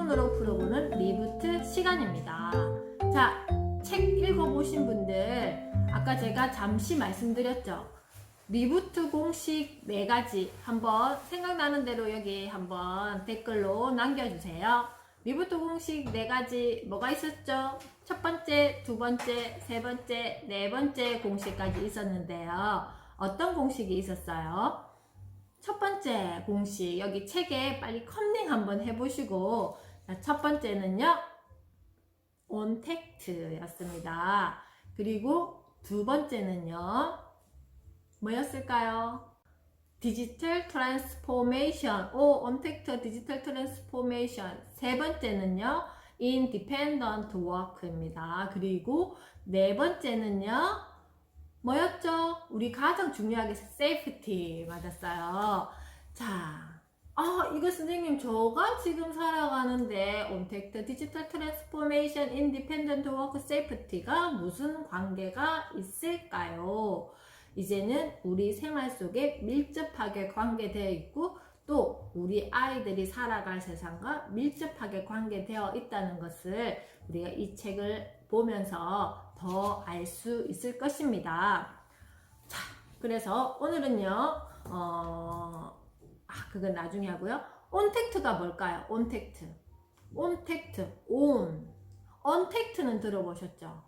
손으로 풀어보는 리부트 시간입니다. 자, 책 읽어보신 분들 아까 제가 잠시 말씀드렸죠. 리부트 공식 4가지 한번 생각나는 대로 여기 한번 댓글로 남겨주세요. 리부트 공식 4가지 뭐가 있었죠? 첫 번째, 두 번째, 세 번째, 네 번째 공식까지 있었는데요. 어떤 공식이 있었어요? 첫 번째 공식, 여기 책에 빨리 컨닝 한번 해보시고, 첫 번째는요, 온택트였습니다. 그리고 두 번째는요, 뭐였을까요? 디지털 트랜스포메이션, 온택트 디지털 트랜스포메이션. 세 번째는요, 인디펜던트 워크입니다. 그리고 네 번째는요, 뭐였죠? 우리 가장 중요하게 세이프티 맞았어요. 자, 이거 선생님 저가 지금 살아가는데 온택트 디지털 트랜스포메이션 인디펜던트 워크 세이프티가 무슨 관계가 있을까요? 이제는 우리 생활 속에 밀접하게 관계되어 있고 또 우리 아이들이 살아갈 세상과 밀접하게 관계되어 있다는 것을 우리가 이 책을 보면서 더 알 수 있을 것입니다. 자, 그래서 오늘은요, 그건 나중에 하고요. 온택트가 뭘까요? 온택트. 언택트는 들어보셨죠?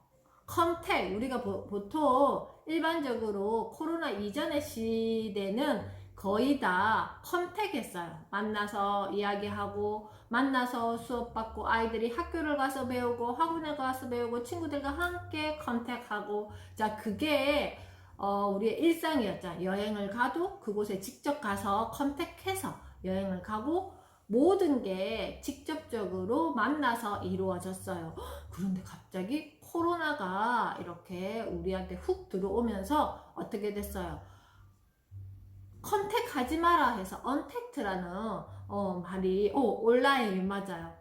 컨택, 우리가 보통 일반적으로 코로나 이전의 시대는 거의 다 컨택했어요. 만나서 이야기하고, 만나서 수업받고, 아이들이 학교를 가서 배우고, 학원에 가서 배우고, 친구들과 함께 컨택하고, 자, 그게 우리의 일상이었죠. 여행을 가도 그곳에 직접 가서 컨택해서 여행을 가고, 모든 게 직접적으로 만나서 이루어졌어요. 그런데 갑자기 코로나가 이렇게 우리한테 훅 들어오면서 어떻게 됐어요? 컨택하지 마라 해서 언택트라는 말이 온라인 맞아요.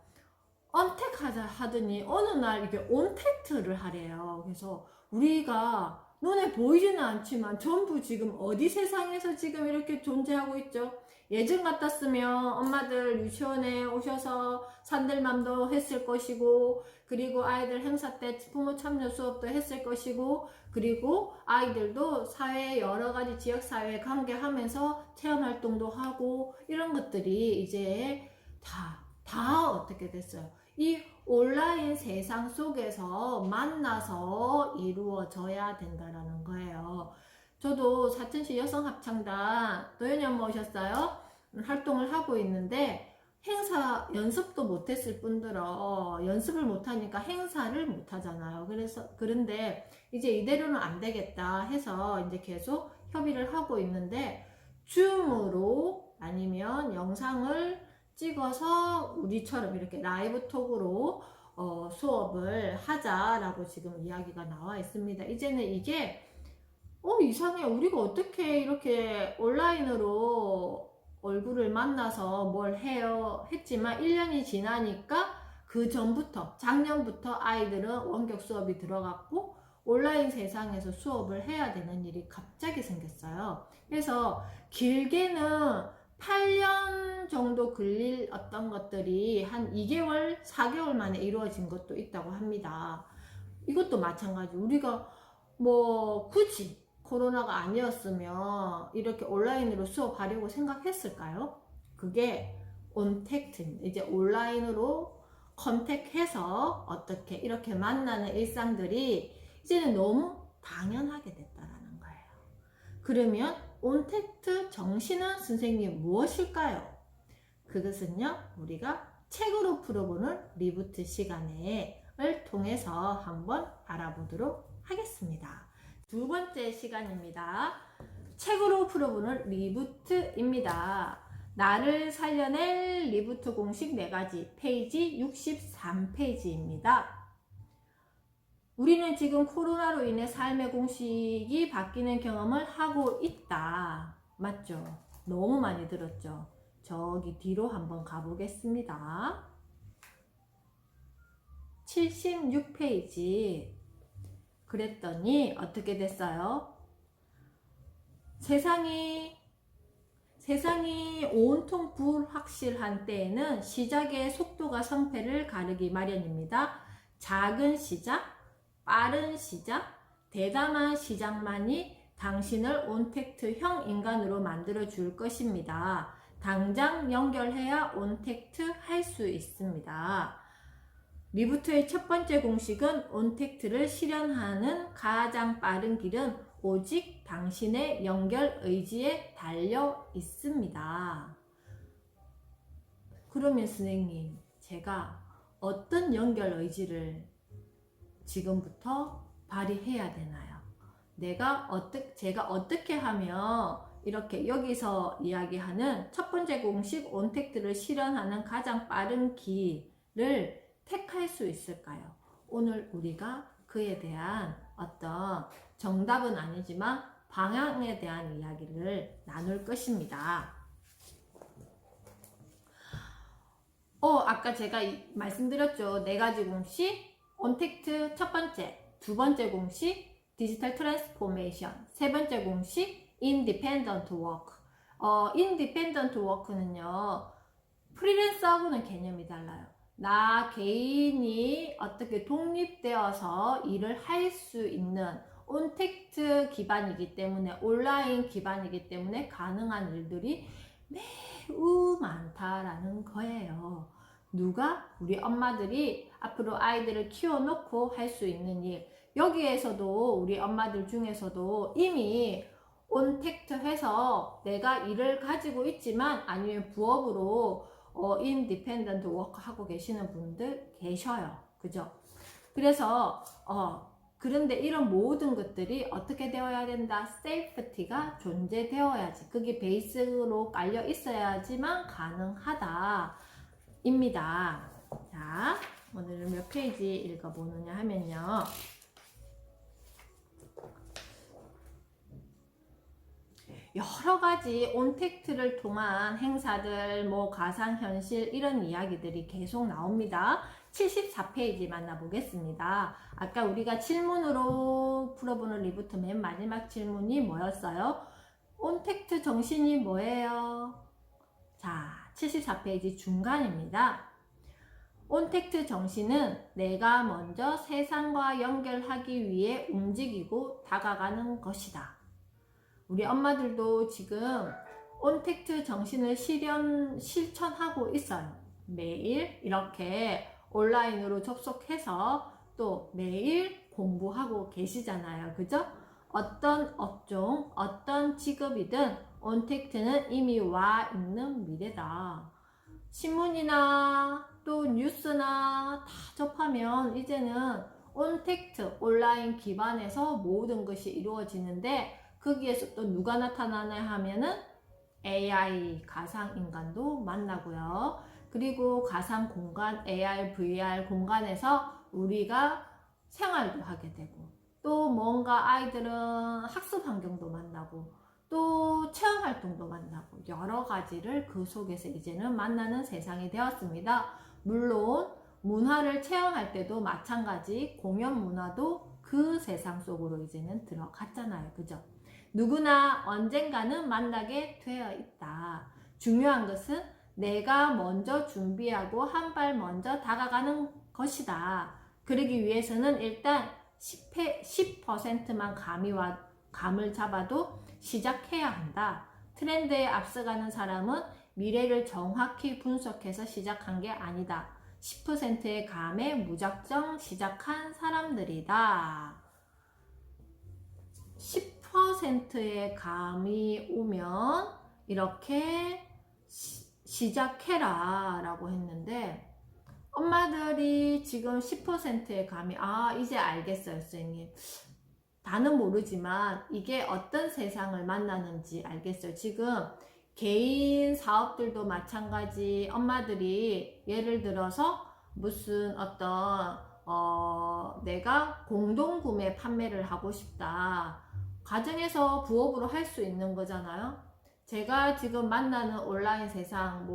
언택하자 하더니 어느 날 이게 온택트를 하래요. 그래서 우리가 눈에 보이지는 않지만 전부 지금 어디 세상에서 지금 이렇게 존재하고 있죠. 예전 같았으면 엄마들 유치원에 오셔서 산들맘도 했을 것이고, 그리고 아이들 행사 때 부모 참여 수업도 했을 것이고, 그리고 아이들도 사회 여러 가지 지역 사회에 관계하면서 체험 활동도 하고, 이런 것들이 이제 다 어떻게 됐어요? 이 온라인 세상 속에서 만나서 이루어져야 된다라는 거예요. 저도 사천시 여성합창단 도연이 엄마 오셨어요? 활동을 하고 있는데 행사 연습도 못했을 뿐더러 연습을 못하니까 행사를 못하잖아요. 그런데 이제 이대로는 안 되겠다 해서 이제 계속 협의를 하고 있는데 줌으로 아니면 영상을 찍어서 우리처럼 이렇게 라이브 톡으로 수업을 하자라고 지금 이야기가 나와 있습니다. 이제는 이게 이상해. 우리가 어떻게 이렇게 온라인으로 얼굴을 만나서 뭘 해요 했지만 1년이 지나니까 그 전부터 작년부터 아이들은 원격 수업이 들어갔고 온라인 세상에서 수업을 해야 되는 일이 갑자기 생겼어요. 그래서 길게는 8년 정도 걸릴 어떤 것들이 한 2개월, 4개월 만에 이루어진 것도 있다고 합니다. 이것도 마찬가지. 우리가 굳이 코로나가 아니었으면 이렇게 온라인으로 수업하려고 생각했을까요? 그게 온택트, 이제 온라인으로 컨택해서 어떻게 이렇게 만나는 일상들이 이제는 너무 당연하게 됐다라는 거예요. 그러면 온택트 정신은 선생님 무엇일까요? 그것은요, 우리가 책으로 풀어보는 리부트 시간을 통해서 한번 알아보도록 하겠습니다. 두 번째 시간입니다. 책으로 풀어보는 리부트입니다. 나를 살려낼 리부트 공식 4가지, 페이지 63페이지입니다. 우리는 지금 코로나로 인해 삶의 공식이 바뀌는 경험을 하고 있다. 맞죠? 너무 많이 들었죠? 저기 뒤로 한번 가보겠습니다. 76페이지. 그랬더니 어떻게 됐어요? 세상이 세상이 온통 불확실한 때에는 시작의 속도가 성패를 가르기 마련입니다. 작은 시작, 빠른 시작, 대담한 시작만이 당신을 온택트형 인간으로 만들어 줄 것입니다. 당장 연결해야 온택트 할 수 있습니다. 리부트의 첫 번째 공식은 온택트를 실현하는 가장 빠른 길은 오직 당신의 연결 의지에 달려 있습니다. 그러면 선생님, 제가 어떤 연결 의지를 지금부터 발휘해야 되나요? 제가 어떻게 하면 이렇게 여기서 이야기하는 첫 번째 공식 온택트를 실현하는 가장 빠른 길을 택할 수 있을까요? 오늘 우리가 그에 대한 어떤 정답은 아니지만 방향에 대한 이야기를 나눌 것입니다. 아까 제가 말씀드렸죠. 4가지 공식, 온택트 첫 번째, 두 번째 공식, 디지털 트랜스포메이션, 세 번째 공식, 인디펜던트 워크. 인디펜던트 워크는요, 프리랜서하고는 개념이 달라요. 나 개인이 어떻게 독립되어서 일을 할 수 있는 온택트 기반이기 때문에, 온라인 기반이기 때문에 가능한 일들이 매우 많다라는 거예요. 우리 엄마들이 앞으로 아이들을 키워놓고 할 수 있는 일, 여기에서도 우리 엄마들 중에서도 이미 온택트 해서 내가 일을 가지고 있지만 아니면 부업으로 인디펜던트 워크 하고 계시는 분들 계셔요. 그죠? 그래서 그런데 이런 모든 것들이 어떻게 되어야 된다? 세이프티가 존재되어야지. 그게 베이스로 깔려 있어야지만 가능하다 입니다. 자, 오늘은 몇 페이지 읽어보느냐 하면요, 여러가지 온택트를 통한 행사들, 가상현실 이런 이야기들이 계속 나옵니다. 74페이지 만나보겠습니다. 아까 우리가 질문으로 풀어보는 리부트 맨 마지막 질문이 뭐였어요? 온택트 정신이 뭐예요? 자, 74페이지 중간입니다. 온택트 정신은 내가 먼저 세상과 연결하기 위해 움직이고 다가가는 것이다. 우리 엄마들도 지금 온택트 정신을 실천하고 있어요. 매일 이렇게 온라인으로 접속해서 또 매일 공부하고 계시잖아요. 그죠? 어떤 업종, 어떤 직업이든 온택트는 이미 와 있는 미래다. 신문이나 또 뉴스나 다 접하면 이제는 온택트, 온라인 기반에서 모든 것이 이루어지는데, 거기에서 또 누가 나타나냐 하면은 AI, 가상인간도 만나고요. 그리고 가상 공간, AR, VR 공간에서 우리가 생활도 하게 되고, 또 뭔가 아이들은 학습 환경도 만나고, 또 체험 활동도 만나고, 여러 가지를 그 속에서 이제는 만나는 세상이 되었습니다. 물론 문화를 체험할 때도 마찬가지, 공연 문화도 그 세상 속으로 이제는 들어갔잖아요. 그죠? 누구나 언젠가는 만나게 되어 있다. 중요한 것은 내가 먼저 준비하고 한 발 먼저 다가가는 것이다. 그러기 위해서는 일단 10%만 감을 잡아도 시작해야 한다. 트렌드에 앞서가는 사람은 미래를 정확히 분석해서 시작한 게 아니다. 10%의 감에 무작정 시작한 사람들이다. 10%의 감이 오면 이렇게 시작해라 라고 했는데, 엄마들이 지금 10%의 감이, 이제 알겠어요 선생님. 다는 모르지만 이게 어떤 세상을 만나는지 알겠어요. 지금 개인 사업들도 마찬가지, 엄마들이 예를 들어서 무슨 어떤 내가 공동구매 판매를 하고 싶다, 가정에서 부업으로 할 수 있는 거잖아요. 제가 지금 만나는 온라인 세상,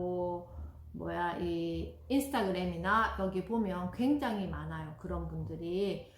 이 인스타그램이나 여기 보면 굉장히 많아요. 그런 분들이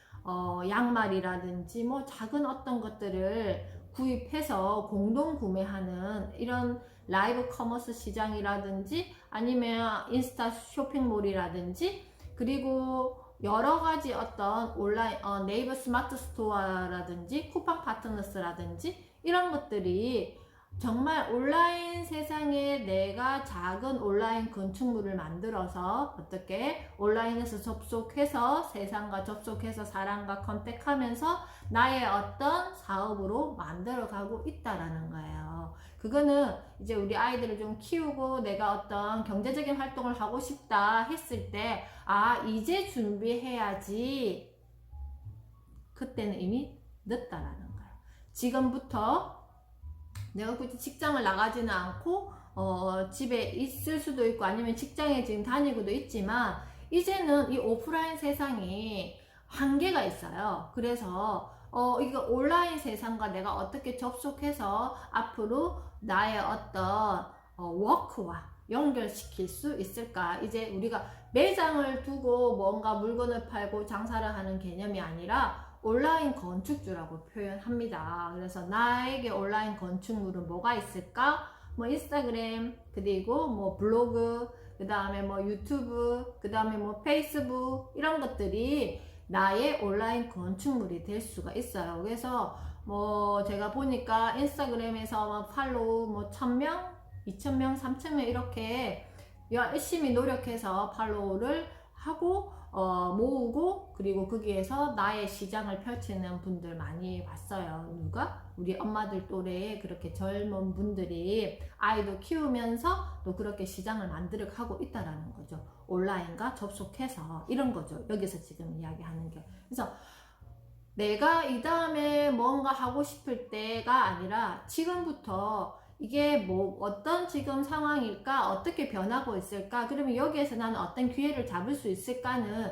양말이라든지 작은 어떤 것들을 구입해서 공동 구매하는 이런 라이브 커머스 시장이라든지 아니면 인스타 쇼핑몰이라든지 그리고 여러 가지 어떤 온라인 네이버 스마트 스토어라든지 쿠팡 파트너스라든지 이런 것들이 정말 온라인 세상에 내가 작은 온라인 건축물을 만들어서 어떻게 온라인에서 접속해서 세상과 접속해서 사람과 컨택하면서 나의 어떤 사업으로 만들어가고 있다라는 거예요. 그거는 이제 우리 아이들을 좀 키우고 내가 어떤 경제적인 활동을 하고 싶다 했을 때, 아, 이제 준비해야지. 그때는 이미 늦다라는 거예요. 지금부터 내가 굳이 직장을 나가지는 않고 집에 있을 수도 있고 아니면 직장에 지금 다니고도 있지만 이제는 이 오프라인 세상이 한계가 있어요. 그래서 이거 온라인 세상과 내가 어떻게 접속해서 앞으로 나의 어떤 워크와 연결시킬 수 있을까? 이제 우리가 매장을 두고 뭔가 물건을 팔고 장사를 하는 개념이 아니라 온라인 건축주라고 표현합니다. 그래서 나에게 온라인 건축물은 뭐가 있을까? 뭐 인스타그램, 그리고 뭐 블로그, 그 다음에 뭐 유튜브, 그 다음에 뭐 페이스북 이런 것들이 나의 온라인 건축물이 될 수가 있어요. 그래서 뭐 제가 보니까 인스타그램에서 뭐 팔로우 뭐 1000명, 2000명, 3000명 이렇게 열심히 노력해서 팔로우를 하고 모으고 그리고 거기에서 나의 시장을 펼치는 분들 많이 봤어요. 누가? 우리 엄마들 또래에 그렇게 젊은 분들이 아이도 키우면서 또 그렇게 시장을 만들어 가고 있다라는 거죠. 온라인과 접속해서 이런 거죠. 여기서 지금 이야기하는 게. 그래서 내가 이 다음에 뭔가 하고 싶을 때가 아니라 지금부터 이게 뭐 어떤 지금 상황일까? 어떻게 변하고 있을까? 그러면 여기에서 나는 어떤 기회를 잡을 수 있을까는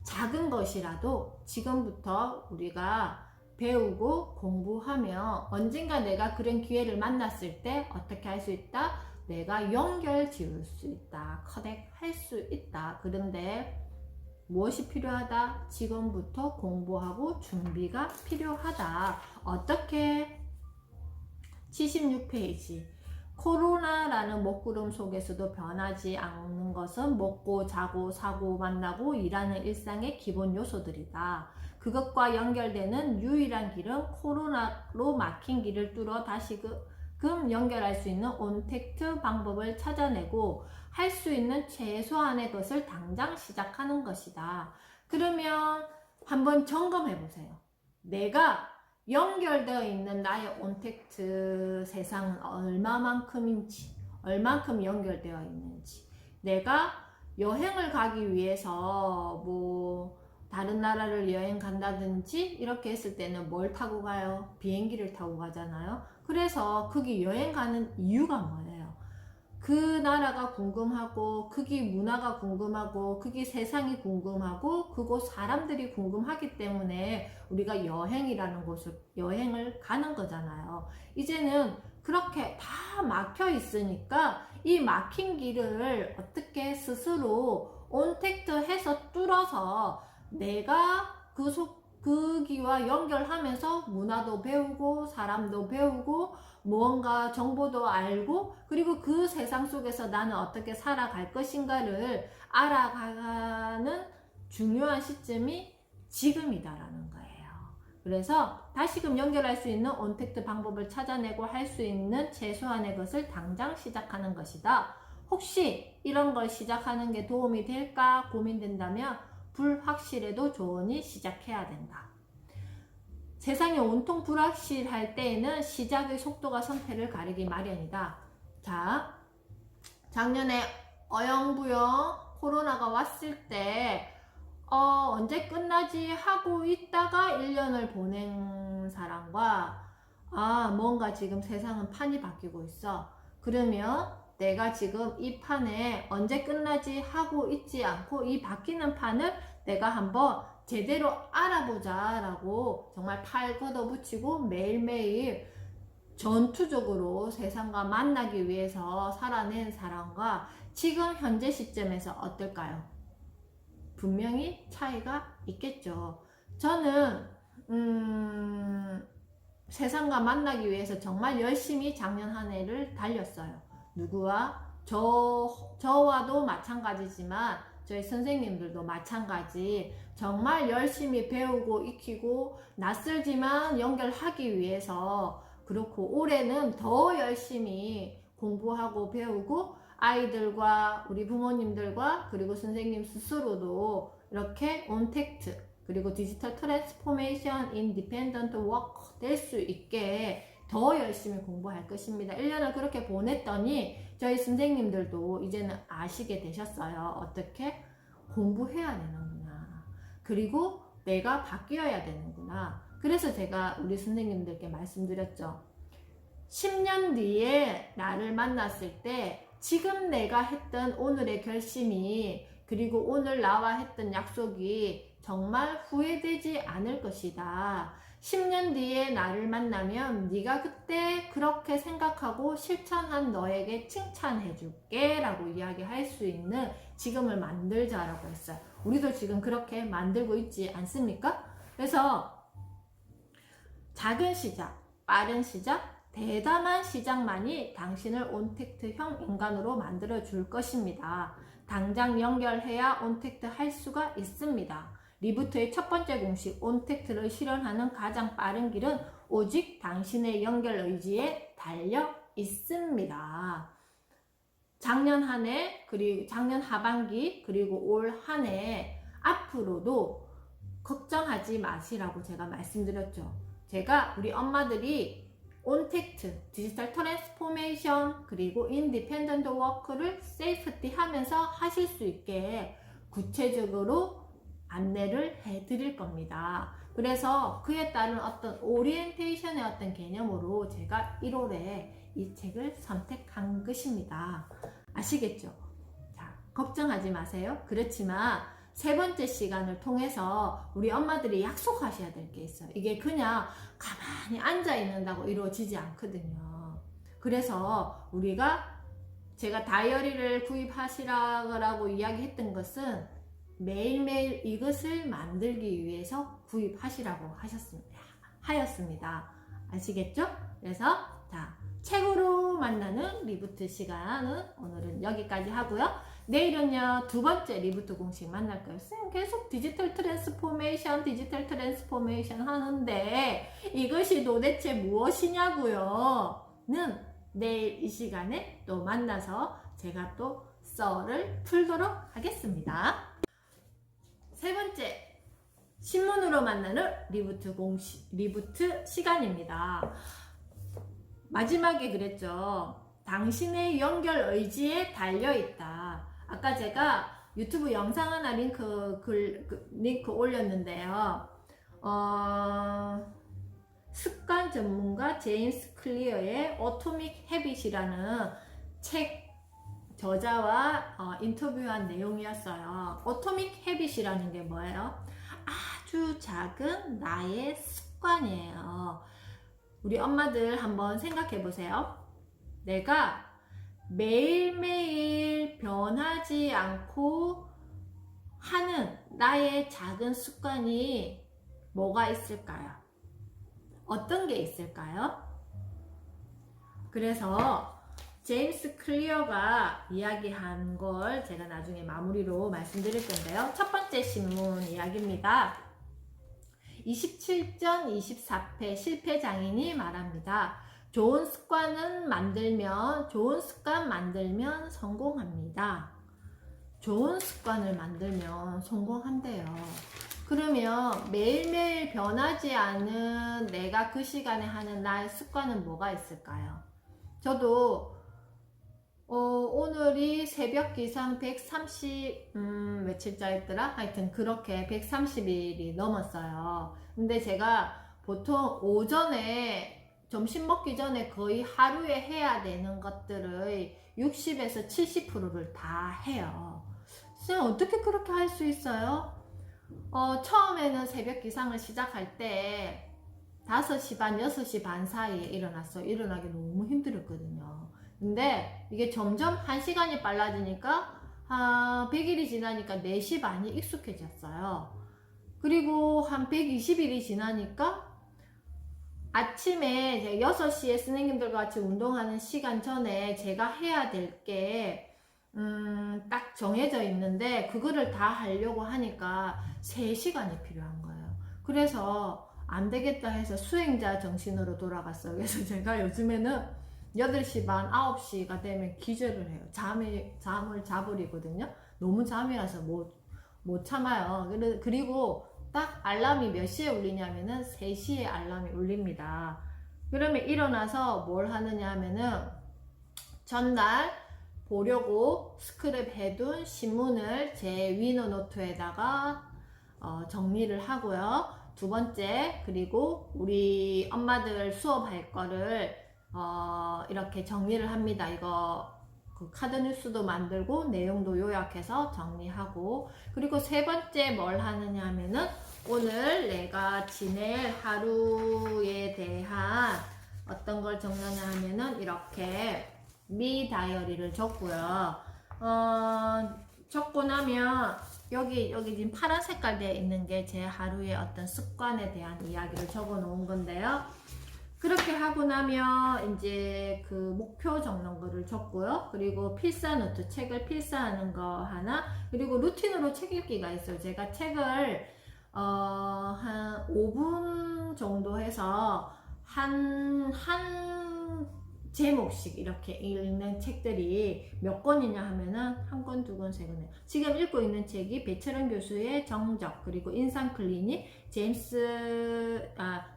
작은 것이라도 지금부터 우리가 배우고 공부하면 언젠가 내가 그런 기회를 만났을 때 어떻게 할 수 있다? 내가 연결 지을 수 있다. 커넥할 수 있다. 그런데 무엇이 필요하다? 지금부터 공부하고 준비가 필요하다. 어떻게? 76페이지. 코로나라는 먹구름 속에서도 변하지 않는 것은 먹고 자고 사고 만나고 일하는 일상의 기본 요소들이다. 그것과 연결되는 유일한 길은 코로나로 막힌 길을 뚫어 다시금 연결할 수 있는 온택트 방법을 찾아내고 할 수 있는 최소한의 것을 당장 시작하는 것이다. 그러면 한번 점검해 보세요. 내가 연결되어 있는 나의 온택트 세상은 얼마만큼인지, 얼만큼 연결되어 있는지. 내가 여행을 가기 위해서 뭐 다른 나라를 여행 간다든지 이렇게 했을 때는 뭘 타고 가요? 비행기를 타고 가잖아요. 그래서 거기 여행 가는 이유가 뭐예요? 그 나라가 궁금하고 거기 문화가 궁금하고 거기 세상이 궁금하고 그곳 사람들이 궁금하기 때문에 우리가 여행이라는 곳을 여행을 가는 거잖아요. 이제는 그렇게 다 막혀 있으니까 이 막힌 길을 어떻게 스스로 온택트 해서 뚫어서 내가 거기와 연결하면서 문화도 배우고 사람도 배우고 무언가 정보도 알고 그리고 그 세상 속에서 나는 어떻게 살아갈 것인가를 알아가는 중요한 시점이 지금이다라는 거예요. 그래서 다시금 연결할 수 있는 온택트 방법을 찾아내고 할 수 있는 최소한의 것을 당장 시작하는 것이다. 혹시 이런 걸 시작하는 게 도움이 될까 고민된다면 불확실해도 좋으니 시작해야 된다. 세상이 온통 불확실할 때에는 시작의 속도가 성패를 가리기 마련이다. 자, 작년에 어영부영 코로나가 왔을 때 언제 끝나지 하고 있다가 1년을 보낸 사람과 뭔가 지금 세상은 판이 바뀌고 있어. 그러면 내가 지금 이 판에 언제 끝나지 하고 있지 않고 이 바뀌는 판을 내가 한번 제대로 알아보자 라고 정말 팔 걷어붙이고 매일매일 전투적으로 세상과 만나기 위해서 살아낸 사람과 지금 현재 시점에서 어떨까요? 분명히 차이가 있겠죠. 저는 세상과 만나기 위해서 정말 열심히 작년 한 해를 달렸어요. 누구와? 저와도 마찬가지지만 저희 선생님들도 마찬가지. 정말 열심히 배우고 익히고 낯설지만 연결하기 위해서, 그렇고 올해는 더 열심히 공부하고 배우고 아이들과 우리 부모님들과 그리고 선생님 스스로도 이렇게 온택트 그리고 디지털 트랜스포메이션 인디펜던트 워커 될 수 있게 더 열심히 공부할 것입니다. 1년을 그렇게 보냈더니 저희 선생님들도 이제는 아시게 되셨어요. 어떻게? 공부해야 되는구나. 그리고 내가 바뀌어야 되는구나. 그래서 제가 우리 선생님들께 말씀드렸죠. 10년 뒤에 나를 만났을 때 지금 내가 했던 오늘의 결심이 그리고 오늘 나와 했던 약속이 정말 후회되지 않을 것이다. 10년 뒤에 나를 만나면 네가 그때 그렇게 생각하고 실천한 너에게 칭찬해 줄게 라고 이야기할 수 있는 지금을 만들자라고 했어요. 우리도 지금 그렇게 만들고 있지 않습니까? 그래서 작은 시작, 빠른 시작, 대담한 시작만이 당신을 온택트형 인간으로 만들어 줄 것입니다. 당장 연결해야 온택트 할 수가 있습니다. 리부트의 첫 번째 공식, 온택트를 실현하는 가장 빠른 길은 오직 당신의 연결 의지에 달려 있습니다. 작년 한 해, 그리고 작년 하반기, 그리고 올 한 해 앞으로도 걱정하지 마시라고 제가 말씀드렸죠. 제가 우리 엄마들이 온택트, 디지털 트랜스포메이션, 그리고 인디펜던트 워크를 세이프티 하면서 하실 수 있게 구체적으로 안내를 해 드릴 겁니다. 그래서 그에 따른 어떤 오리엔테이션의 어떤 개념으로 제가 1월에 이 책을 선택한 것입니다. 아시겠죠? 자, 걱정하지 마세요. 그렇지만 세 번째 시간을 통해서 우리 엄마들이 약속하셔야 될 게 있어요. 이게 그냥 가만히 앉아 있는다고 이루어지지 않거든요. 그래서 제가 다이어리를 구입하시라고 이야기했던 것은 매일매일 이것을 만들기 위해서 구입하시라고 하였습니다. 아시겠죠? 그래서 자, 책으로 만나는 리부트 시간은 오늘은 여기까지 하고요. 내일은요, 두 번째 리부트 공식 만날 거예요. 쌤 계속 디지털 트랜스포메이션 하는데 이것이 도대체 무엇이냐고요? 는 내일 이 시간에 또 만나서 제가 또 썰을 풀도록 하겠습니다. 세 번째, 신문으로 만나는 리부트 시간입니다. 마지막에 그랬죠. 당신의 연결 의지에 달려있다. 아까 제가 유튜브 영상 하나 링크 올렸는데요. 습관 전문가 제임스 클리어의 어토믹 헤빗이라는 책 저자와 인터뷰한 내용이었어요. 어토믹 헤빗이라는 게 뭐예요? 아주 작은 나의 습관이에요. 우리 엄마들 한번 생각해 보세요. 내가 매일매일 변하지 않고 하는 나의 작은 습관이 뭐가 있을까요? 어떤 게 있을까요? 그래서 제임스 클리어가 이야기한 걸 제가 나중에 마무리로 말씀드릴 건데요. 첫 번째 신문 이야기입니다. 27전 24패 실패 장인이 말합니다. 좋은 습관 만들면 성공합니다. 좋은 습관을 만들면 성공한대요. 그러면 매일매일 변하지 않은 내가 그 시간에 하는 나의 습관은 뭐가 있을까요? 저도 오늘이 새벽 기상 130 며칠자였더라? 하여튼 그렇게 130일이 넘었어요. 근데 제가 보통 오전에 점심 먹기 전에 거의 하루에 해야 되는 것들의 60에서 70%를 다 해요. 쌤, 어떻게 그렇게 할 수 있어요? 처음에는 새벽 기상을 시작할 때 5시 반, 6시 반 사이에 일어났어요. 일어나기 너무 힘들었거든요. 근데 이게 점점 1시간이 빨라지니까 100일이 지나니까 4시 반이 익숙해졌어요. 그리고 한 120일이 지나니까 아침에 제가 6시에 선생님들과 같이 운동하는 시간 전에 제가 해야 될 게 딱 정해져 있는데 그거를 다 하려고 하니까 3시간이 필요한 거예요. 그래서 안 되겠다 해서 수행자 정신으로 돌아갔어요. 그래서 제가 요즘에는 8시 반, 9시가 되면 기절을 해요. 잠을 자버리거든요. 너무 잠이 와서 못 참아요. 그리고 딱 알람이 몇 시에 울리냐면은 3시에 알람이 울립니다. 그러면 일어나서 뭘 하느냐 하면은 전날 보려고 스크랩 해둔 신문을 제 위너 노트에다가 정리를 하고요. 두 번째, 그리고 우리 엄마들 수업할 거를 이렇게 정리를 합니다. 이거 그 카드 뉴스도 만들고 내용도 요약해서 정리하고, 그리고 세 번째 뭘 하느냐 하면은 오늘 내가 지낼 하루에 대한 어떤 걸 적느냐 하면은 이렇게 미 다이어리를 적고요. 적고 나면 여기 지금 파란 색깔 되어 있는 게 제 하루의 어떤 습관에 대한 이야기를 적어 놓은 건데요. 그렇게 하고 나면 이제 그 목표 적는 거를 적고요. 그리고 필사 노트, 책을 필사하는 거 하나, 그리고 루틴으로 책 읽기가 있어요. 제가 책을 한 5분 정도 해서 한 제목씩 이렇게 읽는 책들이 몇 권이냐 하면은 한 권, 두 권, 세 권이에요. 지금 읽고 있는 책이 배철원 교수의 정적, 그리고 인상 클리닉,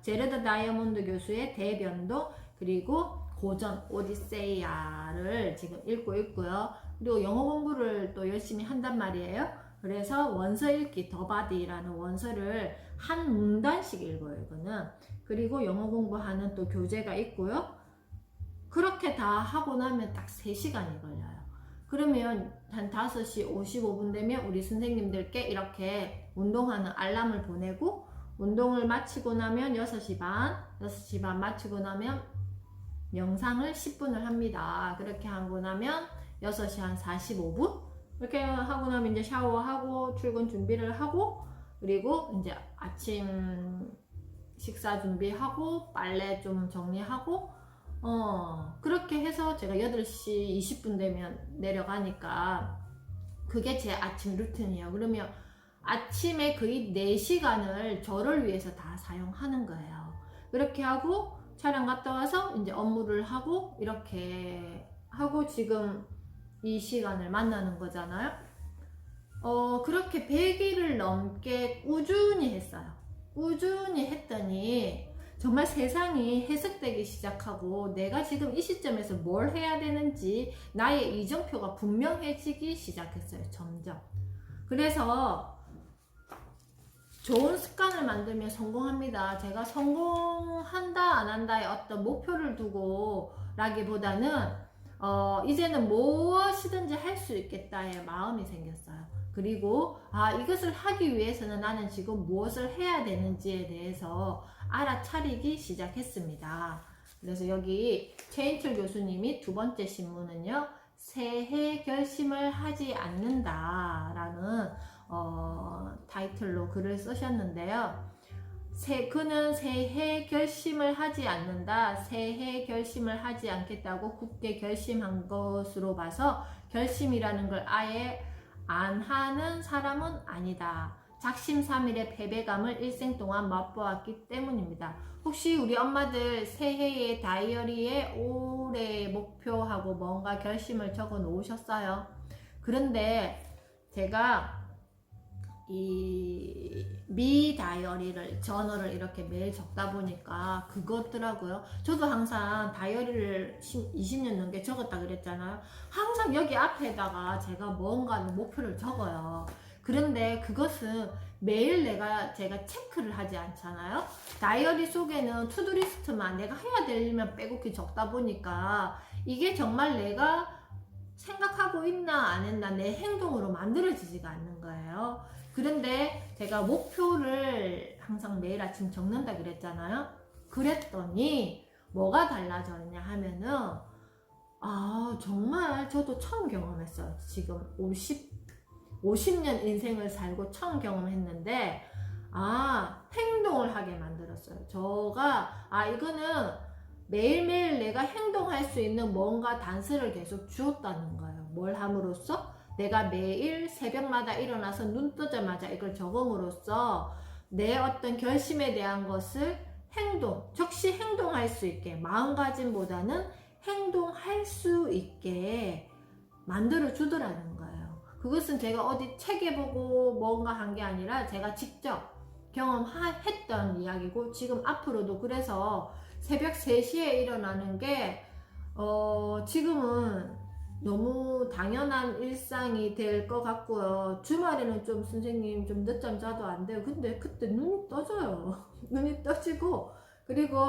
제르드 다이아몬드 교수의 대변도, 그리고 고전 오디세이아를 지금 읽고 있고요. 그리고 영어 공부를 또 열심히 한단 말이에요. 그래서 원서 읽기 더바디라는 원서를 한 문단씩 읽어요, 이거는. 그리고 영어 공부하는 또 교재가 있고요. 그렇게 다 하고 나면 딱 3시간이 걸려요. 그러면 한 5시 55분 되면 우리 선생님들께 이렇게 운동하는 알람을 보내고, 운동을 마치고 나면 6시 반 마치고 나면 명상을 10분을 합니다. 그렇게 하고 나면 6시 한 45분? 이렇게 하고 나면 이제 샤워하고 출근 준비를 하고, 그리고 이제 아침 식사 준비하고 빨래 좀 정리하고, 그렇게 해서 제가 8시 20분 되면 내려가니까 그게 제 아침 루틴이에요. 그러면 아침에 거의 4시간을 저를 위해서 다 사용하는 거예요. 그렇게 하고 촬영 갔다 와서 이제 업무를 하고 이렇게 하고 지금 이 시간을 만나는 거잖아요. 그렇게 100일을 넘게 꾸준히 했어요. 꾸준히 했더니 정말 세상이 해석되기 시작하고 내가 지금 이 시점에서 뭘 해야 되는지 나의 이정표가 분명해지기 시작했어요. 점점. 그래서 좋은 습관을 만들면 성공합니다. 제가 성공한다 안 한다의 어떤 목표를 두고 라기보다는 이제는 무엇이든지 할 수 있겠다의 마음이 생겼어요. 그리고 이것을 하기 위해서는 나는 지금 무엇을 해야 되는지에 대해서 알아차리기 시작했습니다. 그래서 여기 최인철 교수님이 두 번째 신문은요, 새해 결심을 하지 않는다 라는 타이틀로 글을 쓰셨는데요. 그는 새해 결심을 하지 않는다, 새해 결심을 하지 않겠다고 굳게 결심한 것으로 봐서 결심이라는 걸 아예 안 하는 사람은 아니다. 작심삼일의 패배감을 일생 동안 맛보았기 때문입니다. 혹시 우리 엄마들 새해의 다이어리에 올해의 목표하고 뭔가 결심을 적어 놓으셨어요? 그런데 제가 이 미 다이어리를, 저널을 이렇게 매일 적다 보니까 그것더라고요. 저도 항상 다이어리를 20년 넘게 적었다 그랬잖아요. 항상 여기 앞에다가 제가 뭔가는 목표를 적어요. 그런데 그것은 매일 제가 체크를 하지 않잖아요. 다이어리 속에는 투두리스트만 내가 해야 될 일만 빼곡히 적다 보니까 이게 정말 내가 생각하고 있나 안 했나 내 행동으로 만들어지지가 않는 거예요. 그런데 제가 목표를 항상 매일 아침 적는다 그랬잖아요. 그랬더니 뭐가 달라졌냐 하면은 정말 저도 처음 경험했어요. 지금 50년 인생을 살고 처음 경험했는데 행동을 하게 만들어요. 만들었어요. 저가 이거는 매일매일 내가 행동할 수 있는 뭔가 단서를 계속 주었다는 거예요. 뭘 함으로써? 내가 매일 새벽마다 일어나서 눈 뜨자마자 이걸 적음으로써 내 어떤 결심에 대한 것을 즉시 행동할 수 있게, 마음가짐보다는 행동할 수 있게 만들어 주더라는 거예요. 그것은 제가 어디 책에 보고 뭔가 한 게 아니라 제가 직접 경험했던 이야기고, 지금 앞으로도 그래서 새벽 3시에 일어나는 게 지금은 너무 당연한 일상이 될 것 같고요. 주말에는 좀 선생님 좀 늦잠 자도 안 돼요. 근데 그때 눈이 떠져요. 눈이 떠지고, 그리고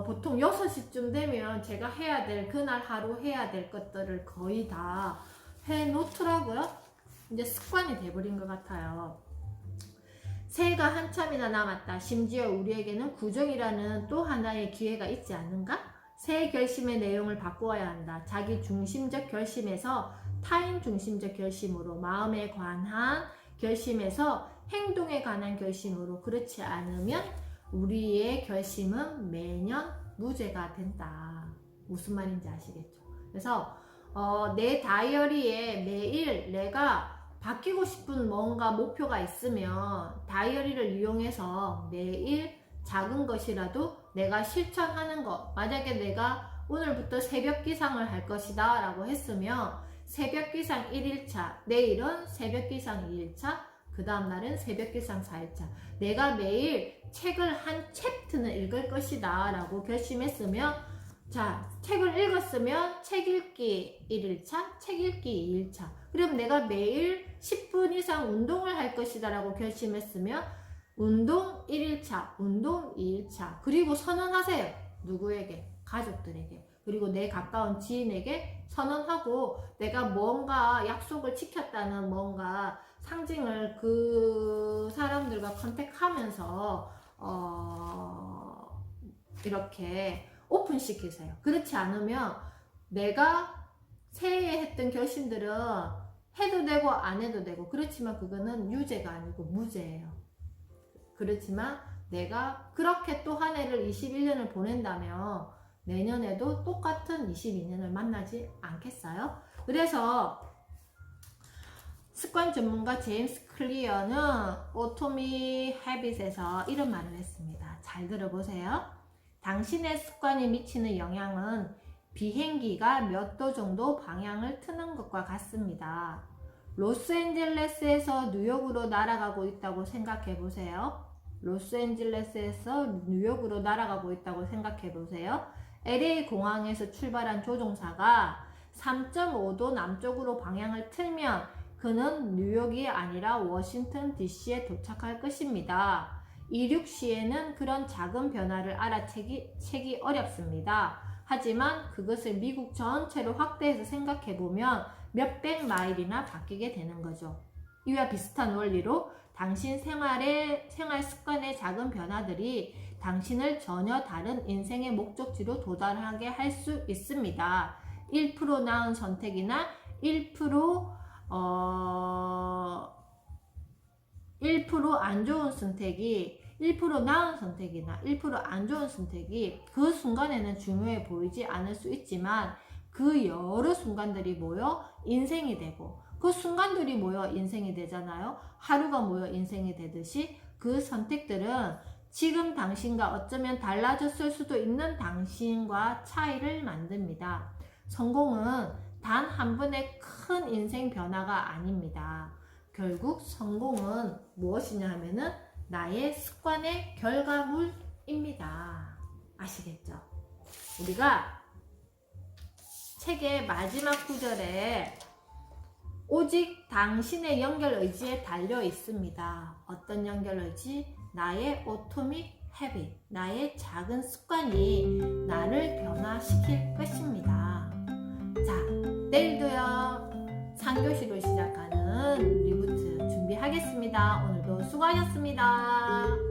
보통 6시쯤 되면 제가 해야 될, 그날 하루 해야 될 것들을 거의 다 해놓더라고요. 이제 습관이 돼버린 것 같아요. 새해가 한참이나 남았다. 심지어 우리에게는 구정이라는 또 하나의 기회가 있지 않는가? 새해 결심의 내용을 바꾸어야 한다. 자기 중심적 결심에서 타인 중심적 결심으로, 마음에 관한 결심에서 행동에 관한 결심으로. 그렇지 않으면 우리의 결심은 매년 무죄가 된다. 무슨 말인지 아시겠죠? 그래서 내 다이어리에 매일 내가 바뀌고 싶은 뭔가 목표가 있으면 다이어리를 이용해서 매일 작은 것이라도 내가 실천하는 것, 만약에 내가 오늘부터 새벽 기상을 할 것이다 라고 했으면 새벽 기상 1일차, 내일은 새벽 기상 2일차, 그 다음 날은 새벽 기상 4일차, 내가 매일 책을 한 챕터는 읽을 것이다 라고 결심했으면, 자, 책을 읽었으면 책 읽기 1일차, 책 읽기 2일차. 그럼 내가 매일 10분 이상 운동을 할 것이다 라고 결심했으면 운동 1일차, 운동 2일차. 그리고 선언하세요. 누구에게? 가족들에게. 그리고 내 가까운 지인에게 선언하고, 내가 뭔가 약속을 지켰다는 뭔가 상징을 그 사람들과 컨택하면서 이렇게 오픈시키세요. 그렇지 않으면 내가 새해에 했던 결심들은 해도 되고 안 해도 되고, 그렇지만 그거는 유죄가 아니고 무죄예요. 그렇지만 내가 그렇게 또 한 해를 21년을 보낸다면 내년에도 똑같은 22년을 만나지 않겠어요? 그래서 습관 전문가 제임스 클리어는 오토믹 헤빗에서 이런 말을 했습니다. 잘 들어보세요. 당신의 습관이 미치는 영향은 비행기가 몇 도 정도 방향을 트는 것과 같습니다. 로스앤젤레스에서 뉴욕으로 날아가고 있다고 생각해 보세요. 로스앤젤레스에서 뉴욕으로 날아가고 있다고 생각해 보세요. LA 공항에서 출발한 조종사가 3.5도 남쪽으로 방향을 틀면 그는 뉴욕이 아니라 워싱턴 DC에 도착할 것입니다. 이륙 시에는 그런 작은 변화를 알아채기 어렵습니다. 하지만 그것을 미국 전체로 확대해서 생각해보면 몇백 마일이나 바뀌게 되는 거죠. 이와 비슷한 원리로 당신 생활 습관의 작은 변화들이 당신을 전혀 다른 인생의 목적지로 도달하게 할 수 있습니다. 1% 나은 선택이나 1% 안 좋은 선택이, 1% 나은 선택이나 1% 안 좋은 선택이 그 순간에는 중요해 보이지 않을 수 있지만 그 여러 순간들이 모여 인생이 되고, 그 순간들이 모여 인생이 되잖아요. 하루가 모여 인생이 되듯이 그 선택들은 지금 당신과 어쩌면 달라졌을 수도 있는 당신과 차이를 만듭니다. 성공은 단 한 번의 큰 인생 변화가 아닙니다. 결국 성공은 무엇이냐 하면은 나의 습관의 결과물입니다. 아시겠죠? 우리가 책의 마지막 구절에 오직 당신의 연결 의지에 달려 있습니다. 어떤 연결 의지? 나의 오토믹 헤빗, 나의 작은 습관이 나를 변화시킬 것입니다. 자, 내일도요 3교시로 시작하는 리부트 준비하겠습니다. 오늘도 수고하셨습니다.